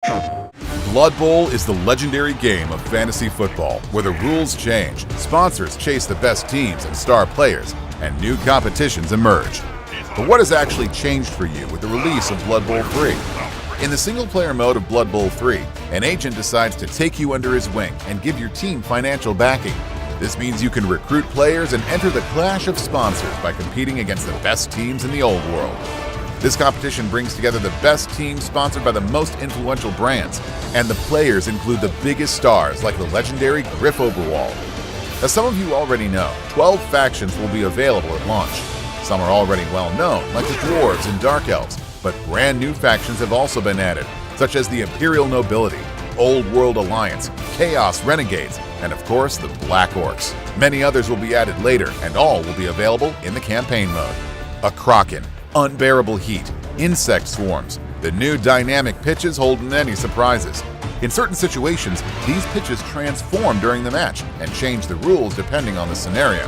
Blood Bowl is the legendary game of fantasy football where the rules change, sponsors chase the best teams and star players, and new competitions emerge. But what has actually changed for you with the release of Blood Bowl 3? In the single-player mode of Blood Bowl 3, an agent decides to take you under his wing and give your team financial backing. This means you can recruit players and enter the clash of sponsors by competing against the best teams in the old world. This competition brings together the best teams sponsored by the most influential brands, and the players include the biggest stars like the legendary Griff Overwall. As some of you already know, 12 factions will be available at launch. Some are already well known, like the Dwarves and Dark Elves, but brand new factions have also been added, such as the Imperial Nobility, Old World Alliance, Chaos Renegades, and of course the Black Orcs. Many others will be added later, and all will be available in the campaign mode. A Kraken, unbearable heat, insect swarms. The new dynamic pitches hold many surprises. In certain situations, these pitches transform during the match and change the rules depending on the scenario.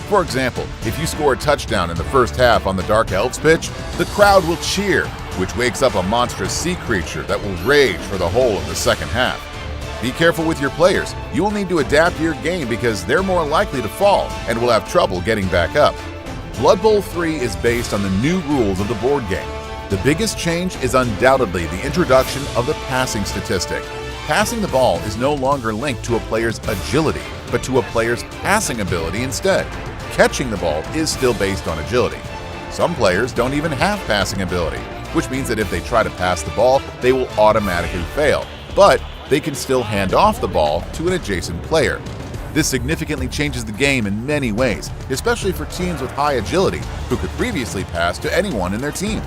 For example, if you score a touchdown in the first half on the Dark Elves pitch, the crowd will cheer, which wakes up a monstrous sea creature that will rage for the whole of the second half. Be careful with your players. You will need to adapt your game because they're more likely to fall and will have trouble getting back up. Blood Bowl 3 is based on the new rules of the board game. The biggest change is undoubtedly the introduction of the passing statistic. Passing the ball is no longer linked to a player's agility, but to a player's passing ability instead. Catching the ball is still based on agility. Some players don't even have passing ability, which means that if they try to pass the ball, they will automatically fail, but they can still hand off the ball to an adjacent player. This significantly changes the game in many ways, especially for teams with high agility who could previously pass to anyone in their team.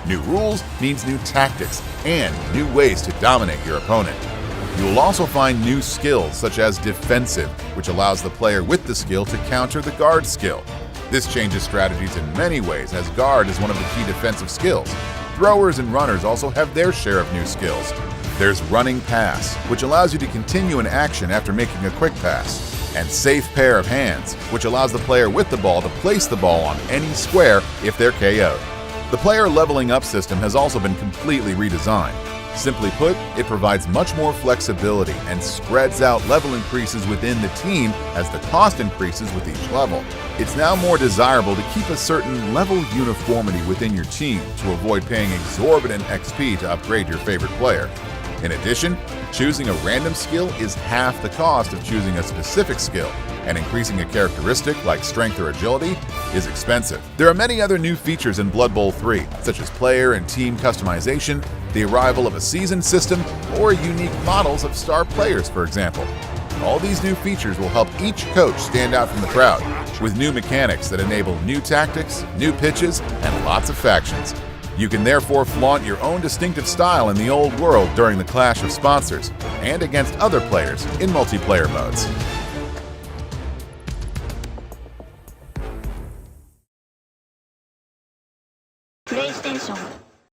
New rules means new tactics and new ways to dominate your opponent. You will also find new skills such as Defensive, which allows the player with the skill to counter the Guard skill. This changes strategies in many ways as Guard is one of the key defensive skills. Throwers and runners also have their share of new skills. There's Running Pass, which allows you to continue an action after making a quick pass. And Safe Pair of Hands, which allows the player with the ball to place the ball on any square if they're KO'd. The player leveling up system has also been completely redesigned. Simply put, it provides much more flexibility and spreads out level increases within the team as the cost increases with each level. It's now more desirable to keep a certain level uniformity within your team to avoid paying exorbitant XP to upgrade your favorite player. In addition, choosing a random skill is half the cost of choosing a specific skill, and increasing a characteristic like strength or agility is expensive. There are many other new features in Blood Bowl 3, such as player and team customization, the arrival of a season system, or unique models of star players, for example. All these new features will help each coach stand out from the crowd, with new mechanics that enable new tactics, new pitches, and lots of factions. You can therefore flaunt your own distinctive style in the old world during the clash of sponsors, and against other players in multiplayer modes. PlayStation